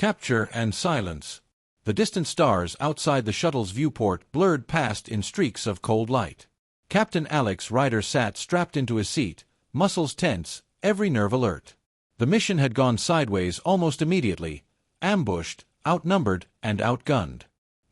Capture and silence. The distant stars outside the shuttle's viewport blurred past in streaks of cold light. Captain Alex Ryder sat strapped into his seat, muscles tense, every nerve alert. The mission had gone sideways almost immediately, ambushed, outnumbered, and outgunned.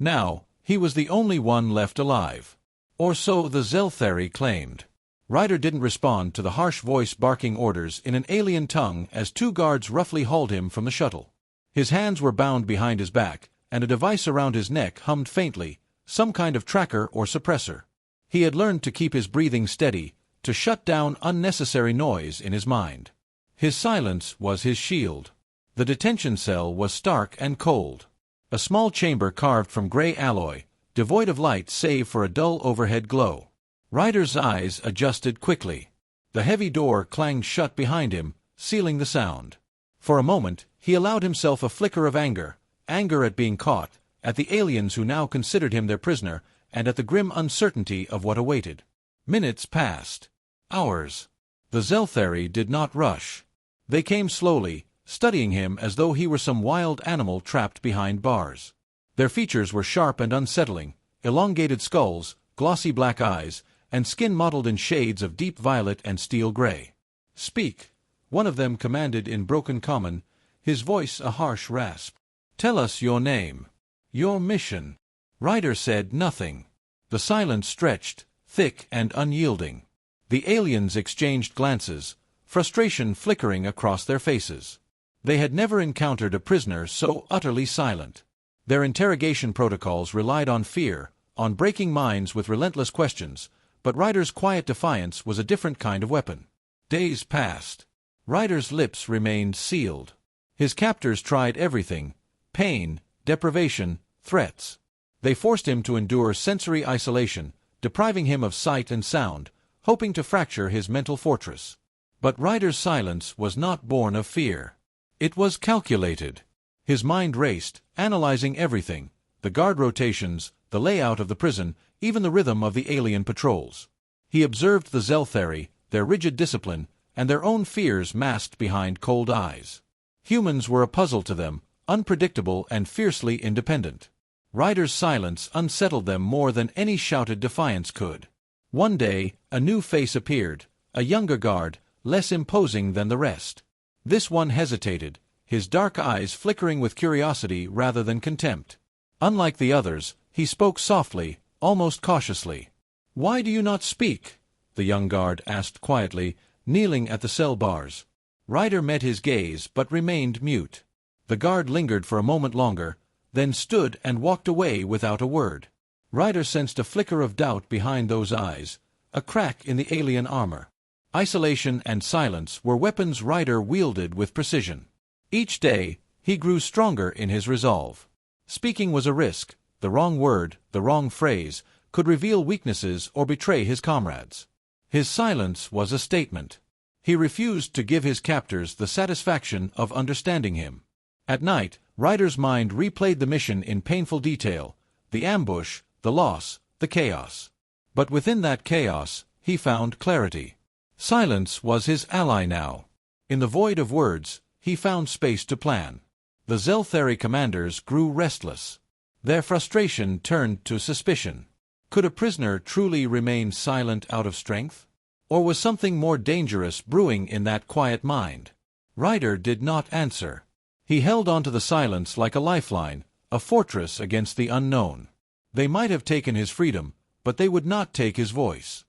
Now, he was the only one left alive. Or so the Xel'Thari claimed. Ryder didn't respond to the harsh voice barking orders in an alien tongue as two guards roughly hauled him from the shuttle. His hands were bound behind his back, and a device around his neck hummed faintly, some kind of tracker or suppressor. He had learned to keep his breathing steady, to shut down unnecessary noise in his mind. His silence was his shield. The detention cell was stark and cold. A small chamber carved from gray alloy, devoid of light save for a dull overhead glow. Ryder's eyes adjusted quickly. The heavy door clanged shut behind him, sealing the sound. For a moment, he allowed himself a flicker of anger at being caught, at the aliens who now considered him their prisoner, and at the grim uncertainty of what awaited. Minutes passed. Hours. The Xel'Thari did not rush. They came slowly, studying him as though he were some wild animal trapped behind bars. Their features were sharp and unsettling, elongated skulls, glossy black eyes, and skin mottled in shades of deep violet and steel gray. "Speak," one of them commanded in broken common, his voice a harsh rasp. "Tell us your name. Your mission." Ryder said nothing. The silence stretched, thick and unyielding. The aliens exchanged glances, frustration flickering across their faces. They had never encountered a prisoner so utterly silent. Their interrogation protocols relied on fear, on breaking minds with relentless questions, but Ryder's quiet defiance was a different kind of weapon. Days passed. Ryder's lips remained sealed. His captors tried everything: pain, deprivation, threats. They forced him to endure sensory isolation, depriving him of sight and sound, hoping to fracture his mental fortress. But Ryder's silence was not born of fear. It was calculated. His mind raced, analyzing everything: the guard rotations, the layout of the prison, even the rhythm of the alien patrols. He observed the Xel'Thari, their rigid discipline, and their own fears masked behind cold eyes. Humans were a puzzle to them, unpredictable and fiercely independent. Ryder's silence unsettled them more than any shouted defiance could. One day, a new face appeared, a younger guard, less imposing than the rest. This one hesitated, his dark eyes flickering with curiosity rather than contempt. Unlike the others, he spoke softly, almost cautiously. "Why do you not speak?" the young guard asked quietly, kneeling at the cell bars. Ryder met his gaze but remained mute. The guard lingered for a moment longer, then stood and walked away without a word. Ryder sensed a flicker of doubt behind those eyes, a crack in the alien armor. Isolation and silence were weapons Ryder wielded with precision. Each day, he grew stronger in his resolve. Speaking was a risk. The wrong word, the wrong phrase, could reveal weaknesses or betray his comrades. His silence was a statement. He refused to give his captors the satisfaction of understanding him. At night, Ryder's mind replayed the mission in painful detail: the ambush, the loss, the chaos. But within that chaos, he found clarity. Silence was his ally now. In the void of words, he found space to plan. The Xel'Thari commanders grew restless. Their frustration turned to suspicion. Could a prisoner truly remain silent out of strength? Or was something more dangerous brewing in that quiet mind? Ryder did not answer. He held onto the silence like a lifeline, a fortress against the unknown. They might have taken his freedom, but they would not take his voice.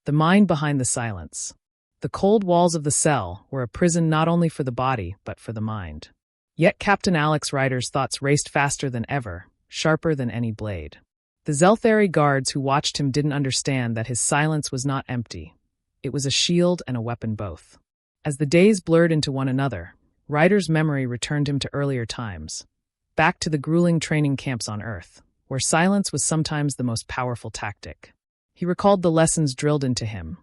The mind behind the silence. The cold walls of the cell were a prison not only for the body, but for the mind. Yet Captain Alex Ryder's thoughts raced faster than ever, sharper than any blade. The Xel'Thari guards who watched him didn't understand that his silence was not empty. It was a shield and a weapon both. As the days blurred into one another, Ryder's memory returned him to earlier times, back to the grueling training camps on Earth, where silence was sometimes the most powerful tactic. He recalled the lessons drilled into him,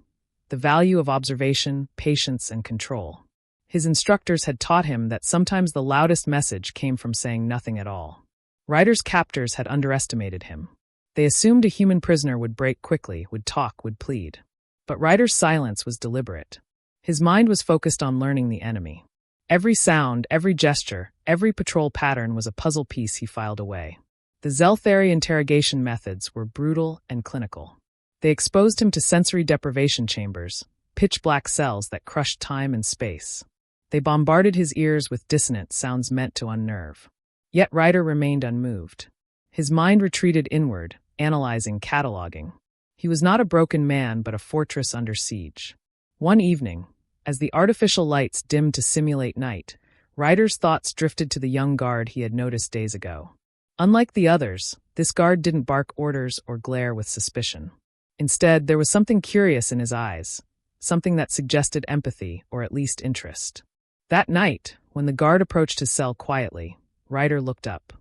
the value of observation, patience, and control. His instructors had taught him that sometimes the loudest message came from saying nothing at all. Ryder's captors had underestimated him. They assumed a human prisoner would break quickly, would talk, would plead. But Ryder's silence was deliberate. His mind was focused on learning the enemy. Every sound, every gesture, every patrol pattern was a puzzle piece he filed away. The Xel'Thari interrogation methods were brutal and clinical. They exposed him to sensory deprivation chambers, pitch-black cells that crushed time and space. They bombarded his ears with dissonant sounds meant to unnerve. Yet Ryder remained unmoved. His mind retreated inward, analyzing, cataloging. He was not a broken man, but a fortress under siege. One evening, as the artificial lights dimmed to simulate night, Ryder's thoughts drifted to the young guard he had noticed days ago. Unlike the others, this guard didn't bark orders or glare with suspicion. Instead, there was something curious in his eyes, something that suggested empathy or at least interest. That night, when the guard approached his cell quietly, Ryder looked up.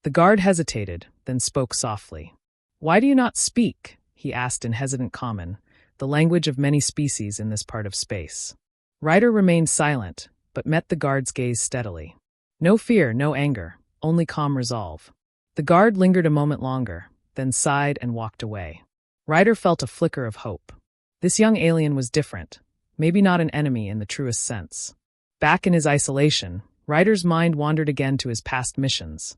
The guard hesitated, then spoke softly. "Why do you not speak?" he asked in hesitant common, the language of many species in this part of space. Ryder remained silent, but met the guard's gaze steadily. No fear, no anger, only calm resolve. The guard lingered a moment longer, then sighed and walked away. Ryder felt a flicker of hope. This young alien was different, maybe not an enemy in the truest sense. Back in his isolation, Ryder's mind wandered again to his past missions.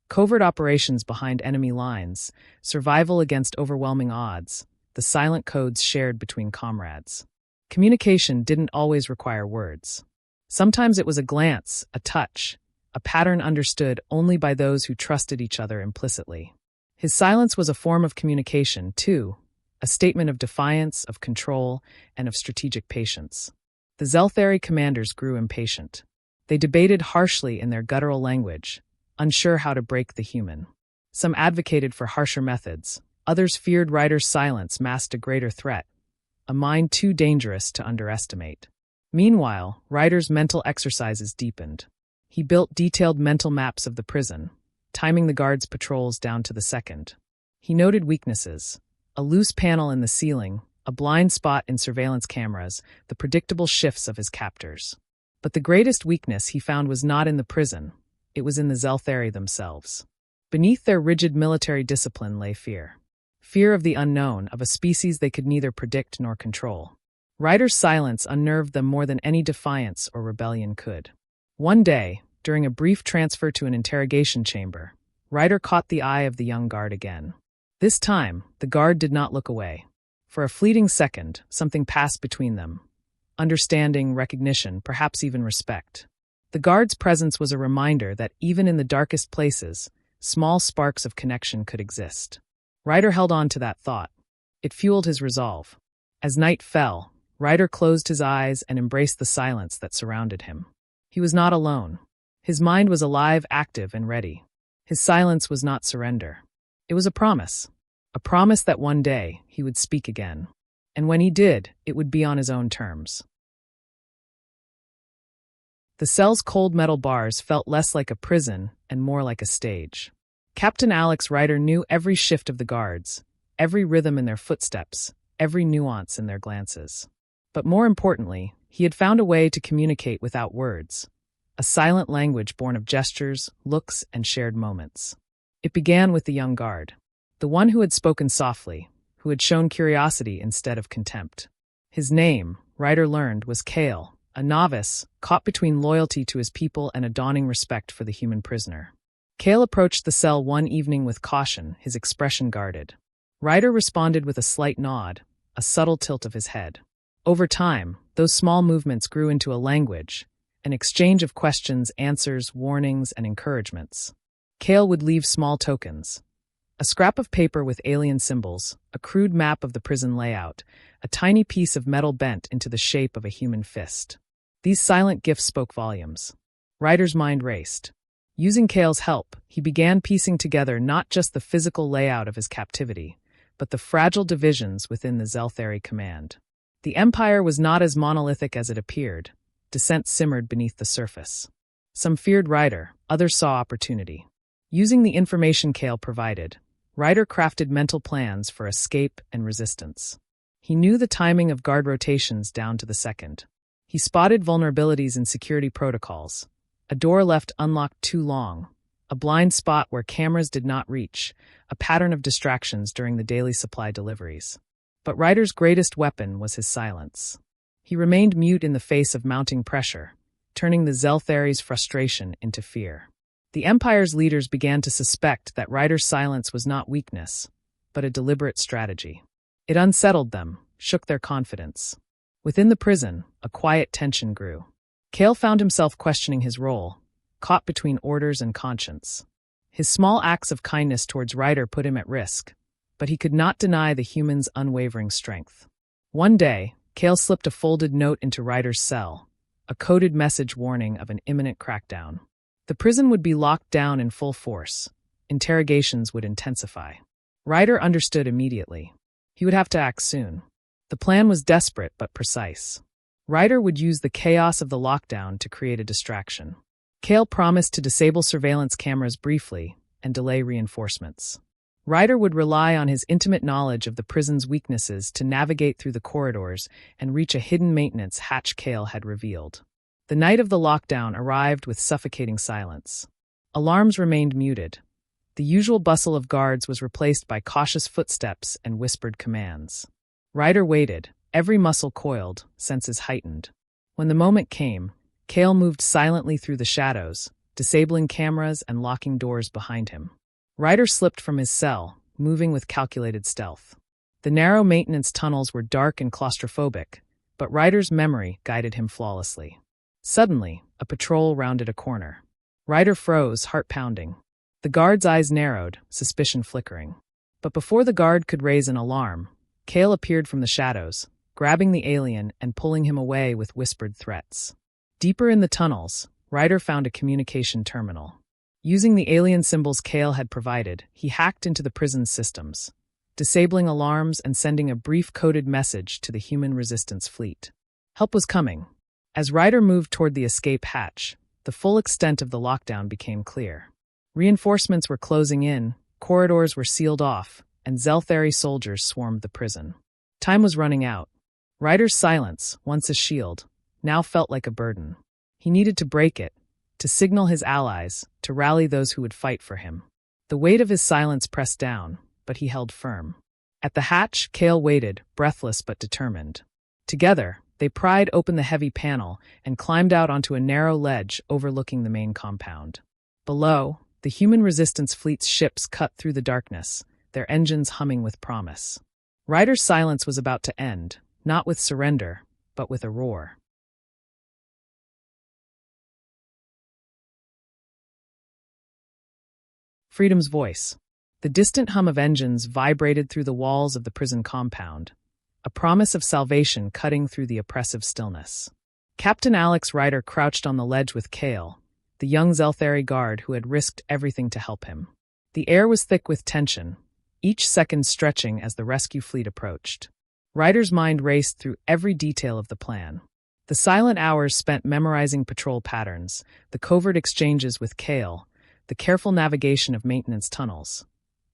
Covert operations behind enemy lines, survival against overwhelming odds, the silent codes shared between comrades. Communication didn't always require words. Sometimes it was a glance, a touch, a pattern understood only by those who trusted each other implicitly. His silence was a form of communication, too, a statement of defiance, of control, and of strategic patience. The Xel'Thari commanders grew impatient. They debated harshly in their guttural language, unsure how to break the human. Some advocated for harsher methods, others feared Ryder's silence masked a greater threat, a mind too dangerous to underestimate. Meanwhile, Ryder's mental exercises deepened. He built detailed mental maps of the prison, timing the guards' patrols down to the second. He noted weaknesses: a loose panel in the ceiling, a blind spot in surveillance cameras, the predictable shifts of his captors. But the greatest weakness he found was not in the prison, it was in the Xel'Thari themselves. Beneath their rigid military discipline lay fear. Fear of the unknown, of a species they could neither predict nor control. Ryder's silence unnerved them more than any defiance or rebellion could. One day, during a brief transfer to an interrogation chamber, Ryder caught the eye of the young guard again. This time, the guard did not look away. For a fleeting second, something passed between them. Understanding, recognition, perhaps even respect. The guard's presence was a reminder that even in the darkest places, small sparks of connection could exist. Ryder held on to that thought. It fueled his resolve. As night fell, Ryder closed his eyes and embraced the silence that surrounded him. He was not alone. His mind was alive, active, and ready. His silence was not surrender. It was a promise that one day he would speak again. And when he did, it would be on his own terms. The cell's cold metal bars felt less like a prison and more like a stage. Captain Alex Ryder knew every shift of the guards, every rhythm in their footsteps, every nuance in their glances. But more importantly, he had found a way to communicate without words, a silent language born of gestures, looks, and shared moments. It began with the young guard, the one who had spoken softly, who had shown curiosity instead of contempt. His name, Ryder learned, was Kale, a novice, caught between loyalty to his people and a dawning respect for the human prisoner. Kale approached the cell one evening with caution, his expression guarded. Ryder responded with a slight nod, a subtle tilt of his head. Over time, those small movements grew into a language, an exchange of questions, answers, warnings, and encouragements. Kale would leave small tokens. A scrap of paper with alien symbols, a crude map of the prison layout, a tiny piece of metal bent into the shape of a human fist. These silent gifts spoke volumes. Ryder's mind raced. Using Kale's help, he began piecing together not just the physical layout of his captivity, but the fragile divisions within the Xel'Thari command. The Empire was not as monolithic as it appeared. Dissent simmered beneath the surface. Some feared Ryder, others saw opportunity. Using the information Kale provided, Ryder crafted mental plans for escape and resistance. He knew the timing of guard rotations down to the second. He spotted vulnerabilities in security protocols, a door left unlocked too long, a blind spot where cameras did not reach, a pattern of distractions during the daily supply deliveries. But Ryder's greatest weapon was his silence. He remained mute in the face of mounting pressure, turning the Xel'Thari's frustration into fear. The Empire's leaders began to suspect that Ryder's silence was not weakness, but a deliberate strategy. It unsettled them, shook their confidence. Within the prison, a quiet tension grew. Kale found himself questioning his role, caught between orders and conscience. His small acts of kindness towards Ryder put him at risk, but he could not deny the human's unwavering strength. One day, Kale slipped a folded note into Ryder's cell, a coded message warning of an imminent crackdown. The prison would be locked down in full force. Interrogations would intensify. Ryder understood immediately. He would have to act soon. The plan was desperate but precise. Ryder would use the chaos of the lockdown to create a distraction. Kale promised to disable surveillance cameras briefly and delay reinforcements. Ryder would rely on his intimate knowledge of the prison's weaknesses to navigate through the corridors and reach a hidden maintenance hatch Kale had revealed. The night of the lockdown arrived with suffocating silence. Alarms remained muted. The usual bustle of guards was replaced by cautious footsteps and whispered commands. Ryder waited, every muscle coiled, senses heightened. When the moment came, Kale moved silently through the shadows, disabling cameras and locking doors behind him. Ryder slipped from his cell, moving with calculated stealth. The narrow maintenance tunnels were dark and claustrophobic, but Ryder's memory guided him flawlessly. Suddenly, a patrol rounded a corner. Ryder froze, heart pounding. The guard's eyes narrowed, suspicion flickering. But before the guard could raise an alarm, Kale appeared from the shadows, grabbing the alien and pulling him away with whispered threats. Deeper in the tunnels, Ryder found a communication terminal. Using the alien symbols Kale had provided, he hacked into the prison's systems, disabling alarms and sending a brief coded message to the human resistance fleet. Help was coming. As Ryder moved toward the escape hatch, the full extent of the lockdown became clear. Reinforcements were closing in, corridors were sealed off, and Xel'Thari soldiers swarmed the prison. Time was running out. Ryder's silence, once a shield, now felt like a burden. He needed to break it, to signal his allies, to rally those who would fight for him. The weight of his silence pressed down, but he held firm. At the hatch, Kale waited, breathless but determined. Together, they pried open the heavy panel and climbed out onto a narrow ledge overlooking the main compound. Below, the human resistance fleet's ships cut through the darkness, their engines humming with promise. Ryder's silence was about to end, not with surrender, but with a roar. Freedom's voice. The distant hum of engines vibrated through the walls of the prison compound, a promise of salvation cutting through the oppressive stillness. Captain Alex Ryder crouched on the ledge with Kale, the young Xel'Thari guard who had risked everything to help him. The air was thick with tension, each second stretching as the rescue fleet approached. Ryder's mind raced through every detail of the plan. The silent hours spent memorizing patrol patterns, the covert exchanges with Kale, the careful navigation of maintenance tunnels.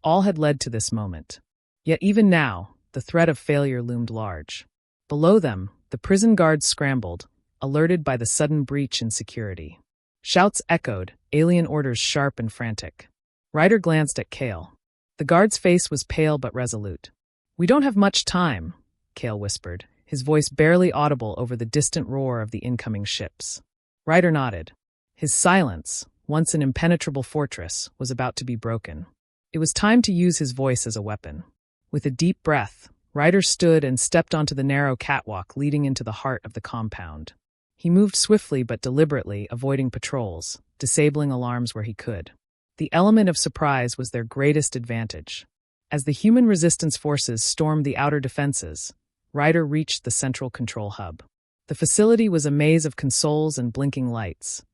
All had led to this moment. Yet even now, the threat of failure loomed large. Below them, the prison guards scrambled, alerted by the sudden breach in security. Shouts echoed, alien orders sharp and frantic. Ryder glanced at Kale. The guard's face was pale but resolute. "We don't have much time," Kale whispered, his voice barely audible over the distant roar of the incoming ships. Ryder nodded. His silence, once an impenetrable fortress, was about to be broken. It was time to use his voice as a weapon. With a deep breath, Ryder stood and stepped onto the narrow catwalk leading into the heart of the compound. He moved swiftly but deliberately, avoiding patrols, disabling alarms where he could. The element of surprise was their greatest advantage. As the human resistance forces stormed the outer defenses, Ryder reached the central control hub. The facility was a maze of consoles and blinking lights,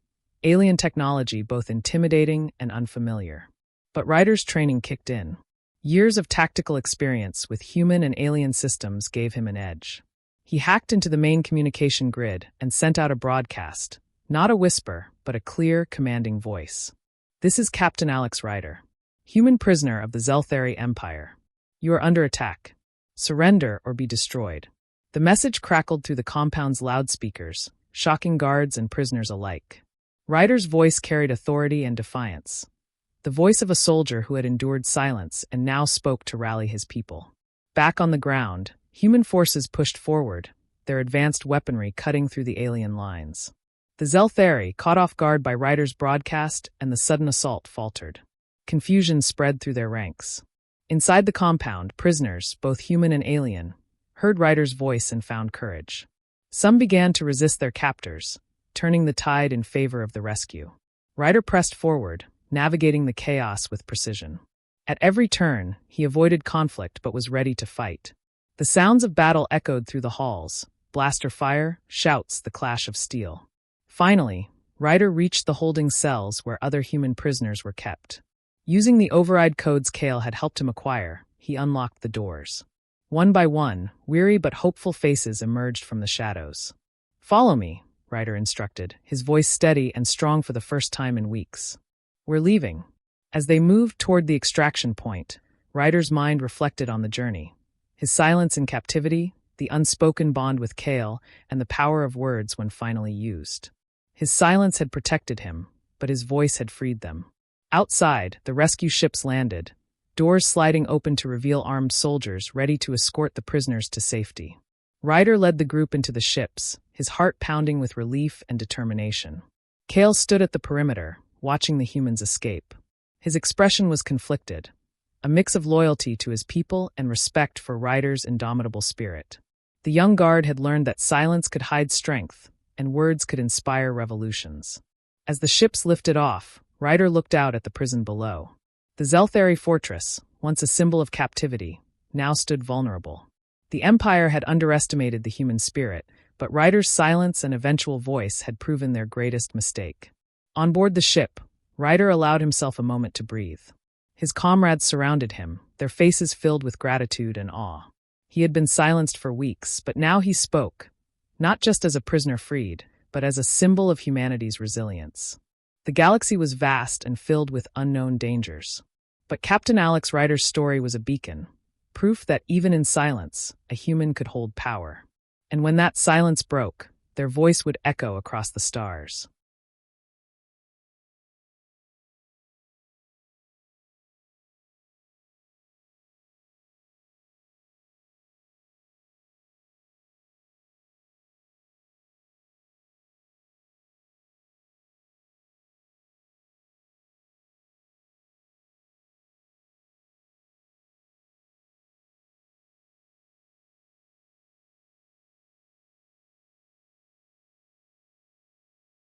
alien technology both intimidating and unfamiliar. But Ryder's training kicked in. Years of tactical experience with human and alien systems gave him an edge. He hacked into the main communication grid and sent out a broadcast, not a whisper, but a clear, commanding voice. "This is Captain Alex Ryder, human prisoner of the Xel'Thari Empire. You are under attack. Surrender or be destroyed." The message crackled through the compound's loudspeakers, shocking guards and prisoners alike. Ryder's voice carried authority and defiance. The voice of a soldier who had endured silence and now spoke to rally his people. Back on the ground, human forces pushed forward, their advanced weaponry cutting through the alien lines. The Xel'Thari, caught off guard by Ryder's broadcast and the sudden assault, faltered. Confusion spread through their ranks. Inside the compound, prisoners, both human and alien, heard Ryder's voice and found courage. Some began to resist their captors, turning the tide in favor of the rescue. Ryder pressed forward, navigating the chaos with precision. At every turn, he avoided conflict but was ready to fight. The sounds of battle echoed through the halls, blaster fire, shouts, the clash of steel. Finally, Ryder reached the holding cells where other human prisoners were kept. Using the override codes Kale had helped him acquire, he unlocked the doors. One by one, weary but hopeful faces emerged from the shadows. "Follow me," Ryder instructed, his voice steady and strong for the first time in weeks. "We're leaving." As they moved toward the extraction point, Ryder's mind reflected on the journey. His silence in captivity, the unspoken bond with Kale, and the power of words when finally used. His silence had protected him, but his voice had freed them. Outside, the rescue ships landed, doors sliding open to reveal armed soldiers ready to escort the prisoners to safety. Ryder led the group into the ships, his heart pounding with relief and determination. Kale stood at the perimeter, watching the humans escape. His expression was conflicted, a mix of loyalty to his people and respect for Ryder's indomitable spirit. The young guard had learned that silence could hide strength, and words could inspire revolutions. As the ships lifted off, Ryder looked out at the prison below. The Xel'Thari fortress, once a symbol of captivity, now stood vulnerable. The Empire had underestimated the human spirit, but Ryder's silence and eventual voice had proven their greatest mistake. On board the ship, Ryder allowed himself a moment to breathe. His comrades surrounded him, their faces filled with gratitude and awe. He had been silenced for weeks, but now he spoke, not just as a prisoner freed, but as a symbol of humanity's resilience. The galaxy was vast and filled with unknown dangers. But Captain Alex Ryder's story was a beacon, proof that even in silence, a human could hold power. And when that silence broke, their voice would echo across the stars.